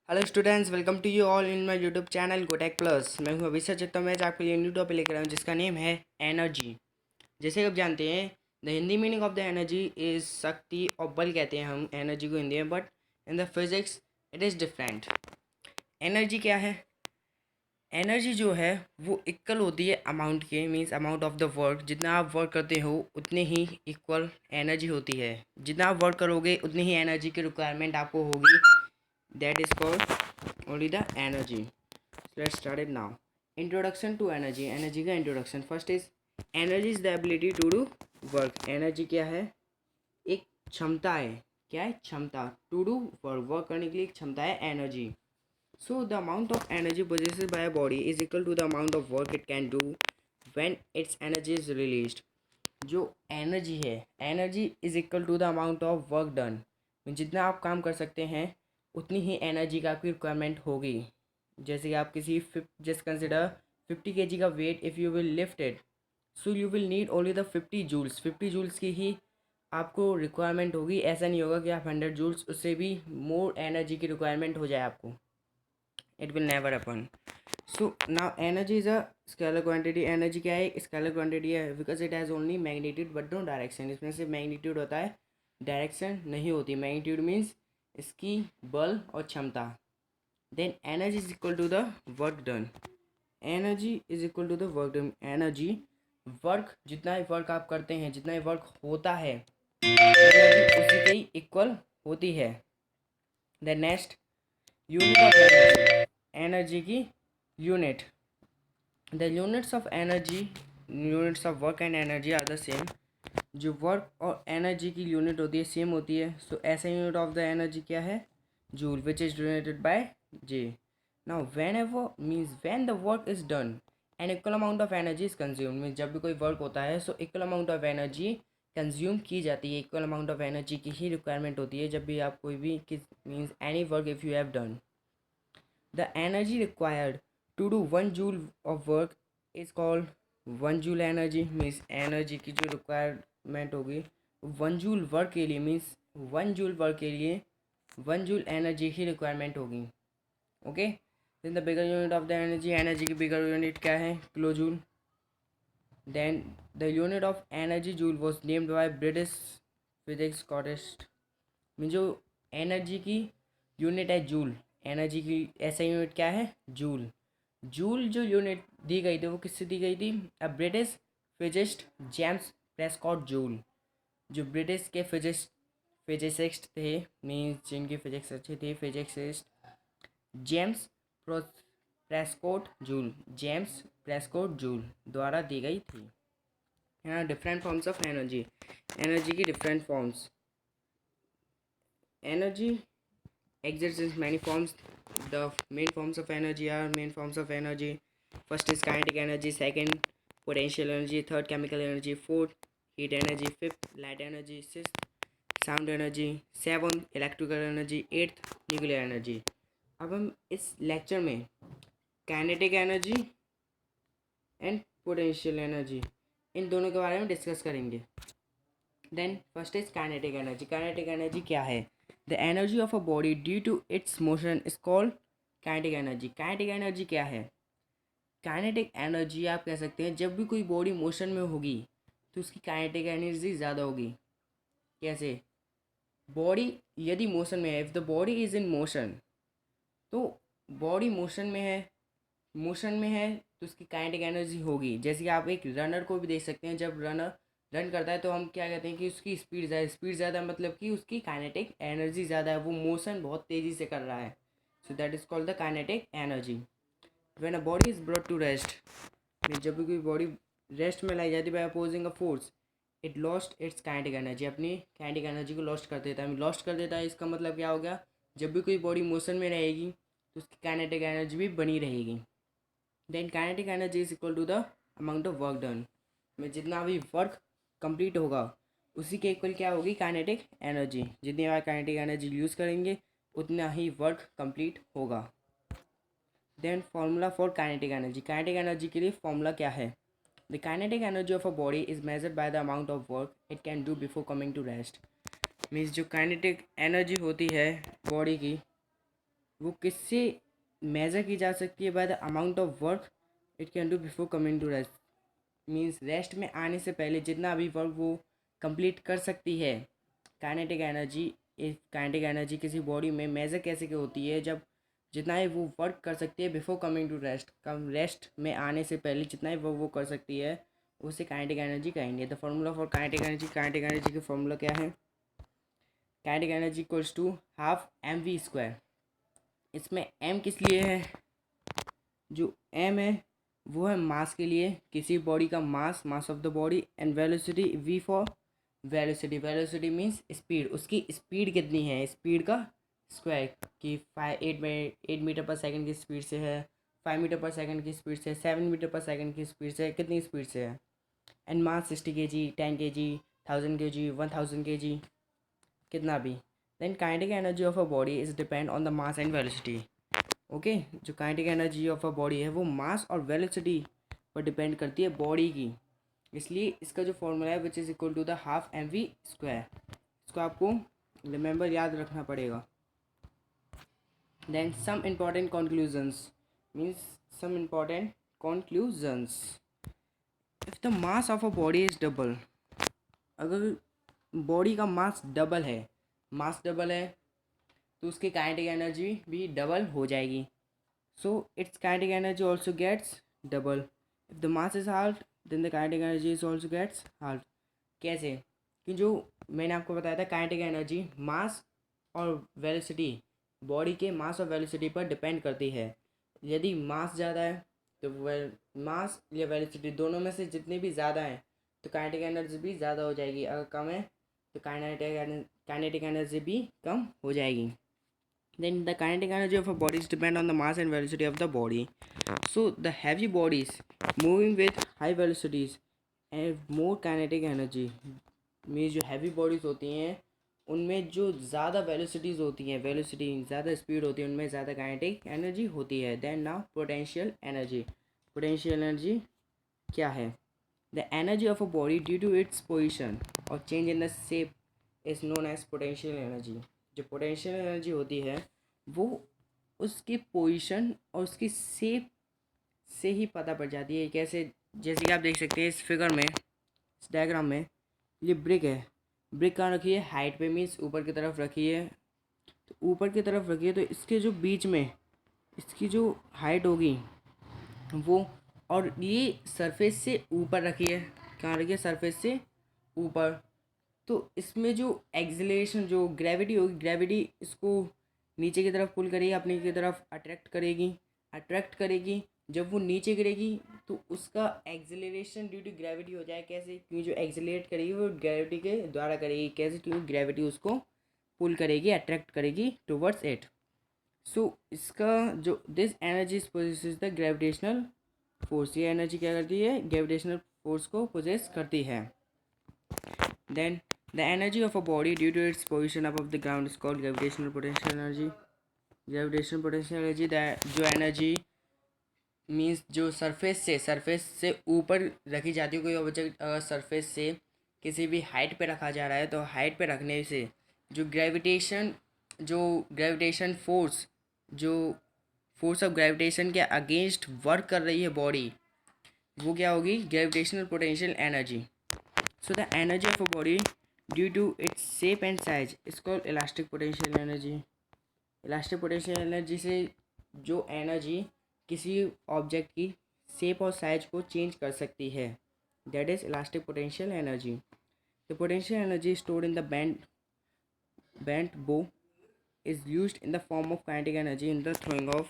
Hello students, welcome to you all in my YouTube channel go tech plus. मैं हूं अभिषेक चित्तौड़। मैं आज आपके लिए न्यू टॉपिक लेकर आया हूं जिसका नेम है एनर्जी। जैसे आप जानते हैं, the Hindi meaning of the energy is शक्ति और बल कहते हैं हम एनर्जी को हिंदी में, but in the physics it is different. Energy क्या है? एनर्जी जो है वो इक्वल होती है अमाउंट के, means amount of the work. जितना आप वर्क करते हो उतने ही इक्वल एनर्जी होती है। जितना आप वर्क करोगे उतनी ही एनर्जी की रिक्वायरमेंट आपको होगी। That is called only the energy. Let's start it now. Introduction to energy. Energy का introduction. First is energy is the ability to do work. Energy क्या है? एक क्षमता है। क्या है? क्षमता। टू डू वर्क, वर्क करने के लिए एक क्षमता है energy. So the amount of energy possessed by body is equal to the amount of work it can do when its energy is released. जो एनर्जी है, energy is equal to the amount of work done. जितना आप काम कर सकते हैं उतनी ही energy का आपकी रिक्वायरमेंट होगी। जैसे कि आप किसी जस्ट कंसिडर 50 kg का weight, if you will lift it, so you will need only the 50 joules. 50 joules की ही आपको रिक्वायरमेंट होगी। ऐसा नहीं होगा कि आप 100 जूल्स, उससे भी मोर एनर्जी की रिक्वायरमेंट हो जाए आपको। It will never happen. So now energy is a scalar quantity. Energy क्या है? स्केलर क्वांटिटी है because it has only magnitude but no direction. इसमें से मैग्नीट्यूड होता है, डायरेक्शन नहीं होती। मैग्नीट्यूड मीन्स इसकी बल और क्षमता। Then energy is equal to the work done. Energy is equal to the work done. Energy work, जितना ही वर्क आप करते हैं, जितना ही वर्क होता है, एनर्जी उसी के ही इक्वल होती है। The next unit of energy. Energy की unit. The units of energy, units of work and energy are the same. जो वर्क और एनर्जी की यूनिट होती है सेम होती है। सो ऐसा यूनिट ऑफ द एनर्जी क्या है? Joule, which is denoted by J. Now, whenever means when the work is done, an equal amount of energy is consumed. Means जब भी कोई वर्क होता है so equal amount of energy consume की जाती है। इक्वल अमाउंट ऑफ एनर्जी की ही requirement होती है जब भी आप कोई भी किस means any work if you have done. The energy required to do 1 joule of work is called 1 joule energy. Means energy की जो रिक्वायरमेंट होगी 1 जूल वर्क के लिए, मीन्स 1 जूल वर्क के लिए 1 जूल एनर्जी की रिक्वायरमेंट होगी। Okay, then the bigger unit of the energy. Energy की बिगर यूनिट क्या है? Kilojoule. Then the unit of energy joule was named by British physics scientist. मीन जो energy की यूनिट है जूल, एनर्जी की ऐसा यूनिट क्या है? जूल। जूल जो यूनिट दी गई थी वो किससे दी गई थी? A British physicist James Prescott Joule. जो ब्रिटिश के फिजिसिस्ट थे, मीन्स जिनकी फिजिक्स अच्छी थी, physicist James Prescott Joule, James Prescott Joule द्वारा दी गई थी। Different forms of energy. Energy की different forms. Energy exists in many forms. The main forms of energy are main forms of energy. First is kinetic energy, second potential energy, third chemical energy, fourth heat energy, fifth light energy, sixth sound energy, seventh electrical energy, eighth nuclear energy. अब हम इस lecture में kinetic energy and potential energy इन दोनों के बारे में discuss करेंगे। Then first is kinetic energy. Kinetic energy क्या है? The energy of a body due to its motion is called kinetic energy. Kinetic energy क्या है? काइनेटिक एनर्जी आप कह सकते हैं जब भी कोई बॉडी मोशन में होगी तो उसकी काइनेटिक एनर्जी ज़्यादा होगी। कैसे? बॉडी यदि मोशन में है, if the body is in motion, तो बॉडी मोशन में है तो उसकी काइनेटिक एनर्जी होगी। जैसे कि आप एक रनर को भी देख सकते हैं, जब रनर रन करता है तो हम क्या कहते हैं कि उसकी स्पीड ज़्यादा, मतलब कि उसकी काइनेटिक एनर्जी ज़्यादा है, वो मोशन बहुत तेज़ी से कर रहा है। So that is called the kinetic energy. When a body is brought to rest, जब भी कोई बॉडी रेस्ट में लाई जाती है by opposing a force, it lost its kinetic energy, अपनी काइनेटिक एनर्जी को लॉस्ट कर देता है। लॉस्ट कर देता है इसका मतलब क्या हो गया? जब भी कोई बॉडी मोशन में रहेगी तो उसकी काइनेटिक एनर्जी भी बनी रहेगी। Then kinetic energy is equal to the amount of work done. में जितना भी वर्क कंप्लीट होगा उसी के इक्वल क्या होगी? Kinetic energy. जितनी बार काइनेटिक एनर्जी यूज़ करेंगे उतना ही वर्क कंप्लीट होगा। Then formula for kinetic energy. Kinetic energy के लिए फॉर्मूला क्या है? The kinetic energy of a body is measured by the amount of work it can do before coming to rest. Means जो kinetic energy होती है body की, वो किससे मेज़र की जा सकती है? By the amount of work it can do before coming to rest. Means rest में आने से पहले जितना भी वर्क वो कंप्लीट कर सकती है। काइनेटिक एनर्जी, इस काइनेटिक एनर्जी किसी बॉडी में मेज़र कैसे की होती है? जब जितना ही वो वर्क कर सकती है बिफोर कमिंग टू रेस्ट, कम रेस्ट में आने से पहले जितना ही वर्क वो कर सकती है उसे काइनेटिक एनर्जी कहेंगे। The formula for kinetic energy का फॉर्मूला क्या है? Kinetic energy equals to half M V square. इसमें एम किस लिए है? जो एम है वो है मास के लिए, किसी बॉडी का mass of the body, and velocity V for velocity means speed, उसकी स्पीड कितनी है, स्पीड का स्क्वायर, कि 8 मीटर पर सेकंड की स्पीड से है, 5 मीटर पर सेकंड की स्पीड से, 7 मीटर पर सेकंड की स्पीड से, कितनी स्पीड से है। And mass 60 kg, 10 kg, 1000 kg, 1000 kg, कितना भी। Then kinetic energy of a body is depend on the mass and velocity. Okay, जो kinetic energy of a body है वो मास और वेलोसिटी पर डिपेंड करती है बॉडी की। इसलिए इसका जो फॉर्मूला है which is equal to the half M V square, इसको आपको रिमेंबर याद रखना पड़ेगा। Then some important conclusions, means some important conclusions. If the mass of a body is double, अगर बॉडी का मास डबल है तो उसकी काइनेटिक एनर्जी भी डबल हो जाएगी। So its kinetic energy also gets double. If the mass is half then the kinetic energy is also gets half. कैसे? कि जो मैंने आपको बताया था काइनेटिक एनर्जी मास और वेलोसिटी, बॉडी के मास और वेलोसिटी पर डिपेंड करती है। यदि मास ज़्यादा है तो मास या वेलोसिटी दोनों में से जितने भी ज़्यादा हैं तो काइनेटिक एनर्जी भी ज़्यादा हो जाएगी, अगर कम है तो काइनेटिक एनर्जी भी कम हो जाएगी। Then the kinetic energy of a body is depend on the mass and velocity of the body. So the heavy bodies moving with high velocities have more kinetic energy. में जो heavy bodies होती हैं उनमें जो ज़्यादा velocities होती हैं, velocity ज़्यादा स्पीड होती है, उनमें ज़्यादा काइनेटिक एनर्जी होती है। Then now potential energy. Potential energy क्या है? The energy of a body due to its position और change in the shape is known as potential energy. जो पोटेंशियल एनर्जी होती है वो उसकी पोजीशन और उसकी शेप से ही पता पड़ जाती है। कैसे? जैसे कि आप देख सकते हैं इस फिगर में, इस डायग्राम में, ये ब्रिक है। ब्रिक कहाँ रखी है? हाइट पे, मीन्स ऊपर की तरफ रखी है। तो ऊपर की तरफ रखी है तो इसके जो बीच में इसकी जो हाइट होगी वो, और ये सरफेस से ऊपर रखी है। कहाँ रखी है? सरफेस से ऊपर। तो इसमें जो एक्सेलरेशन, जो ग्रेविटी होगी, ग्रेविटी इसको नीचे की तरफ पुल करेगी, अपनी की तरफ अट्रैक्ट करेगी। जब वो नीचे गिरेगी तो उसका एक्सेलरेशन ड्यू टू ग्रेविटी हो जाए। कैसे? क्योंकि जो एक्सेलरेट करेगी वो ग्रेविटी के द्वारा करेगी। कैसे? क्योंकि ग्रेविटी उसको पुल करेगी, अट्रैक्ट करेगी टुवर्ड्स इट। सो इसका जो this energy possesses the gravitational force, ये एनर्जी क्या करती है? ग्रेविटेशनल फोर्स को पोजेस करती है। Then the energy of a body due to its position above the ground is called gravitational potential energy. Gravitational potential energy, that जो energy means जो surface से ऊपर रखी जाती है। कोई ऑब्जेक्ट अगर सरफेस से किसी भी हाइट पे रखा जा रहा है तो हाइट पे रखने से जो ग्रेविटेशन फोर्स, जो फोर्स ऑफ ग्रेविटेशन के अगेंस्ट वर्क कर रही है बॉडी, वो क्या होगी? Gravitational potential energy. So the energy of a body due to its shape and size is called elastic potential energy. Elastic potential energy से जो एनर्जी किसी ऑब्जेक्ट की शेप और साइज को चेंज कर सकती है, that is elastic potential energy. The potential energy stored in the bent bow is used in the form of kinetic energy in the throwing of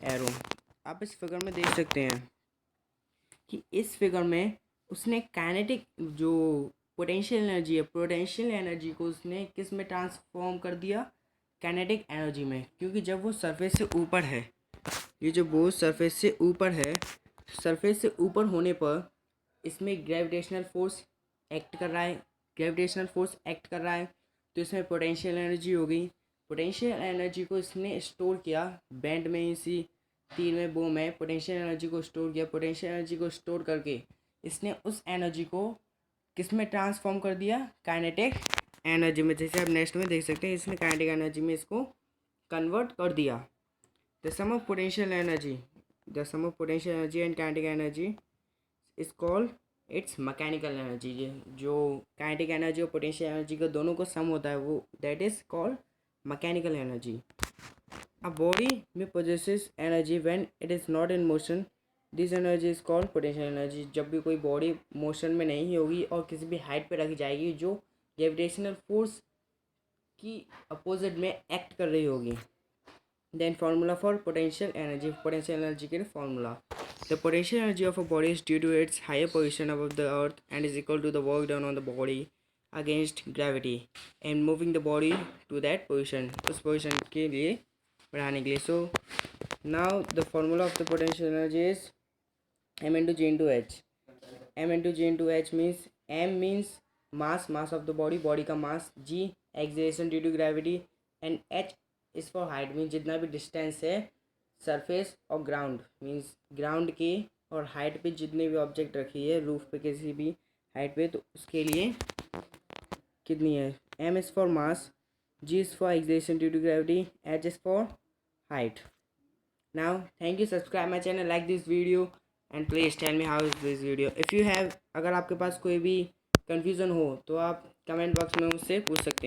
arrow. आप इस figure में देख सकते हैं कि इस फिगर में उसने काइनेटिक जो पोटेंशियल एनर्जी को उसने किस में ट्रांसफॉर्म कर दिया? काइनेटिक एनर्जी में। क्योंकि जब वो सरफेस से ऊपर है, ये जो वो सरफेस से ऊपर है, सरफेस से ऊपर होने पर इसमें ग्रेविटेशनल फोर्स एक्ट कर रहा है, तो इसमें पोटेंशियल एनर्जी हो गई। पोटेंशियल एनर्जी को इसने स्टोर किया बैंड में, इसी तीर में, बो में पोटेंशियल एनर्जी को स्टोर किया। पोटेंशियल एनर्जी को स्टोर करके इसने उस एनर्जी को किस में ट्रांसफॉर्म कर दिया? काइनेटिक एनर्जी में। जैसे आप नेक्स्ट में देख सकते हैं इसने काइनेटिक एनर्जी में इसको कन्वर्ट कर दिया। The sum of potential energy and kinetic energy is called its mechanical energy. जो काइनेटिक एनर्जी और पोटेंशियल एनर्जी का दोनों को सम होता है वो that is called mechanical energy. A body में possesses energy when it is not in motion, this energy is called potential energy. जब भी कोई बॉडी मोशन में नहीं होगी और किसी भी हाइट पे रखी जाएगी जो ग्रेविटेशनल फोर्स की अपोजिट में एक्ट कर रही होगी। Then formula for potential energy के formula, the potential energy of a body is due to its higher position above the earth and is equal to the work done on the body against gravity and moving the body to that position, उस position के लिए बढ़ाने के लिए। So now the formula of the potential energy is m into g into h। m into g into h means m means mass of the body का mass, g acceleration due to gravity and h is for height means जितना भी distance है surface और ground means ground की और height पे जितने भी ऑब्जेक्ट रखी है रूफ पे किसी भी हाइट पे तो उसके लिए कितनी है। m is for mass, g is for acceleration due to gravity, h is for height। Now thank you, subscribe my channel, like this video and please tell me how is this video। if you have, अगर आपके पास कोई भी confusion हो तो आप comment box में मुझसे पूछ सकते हैं।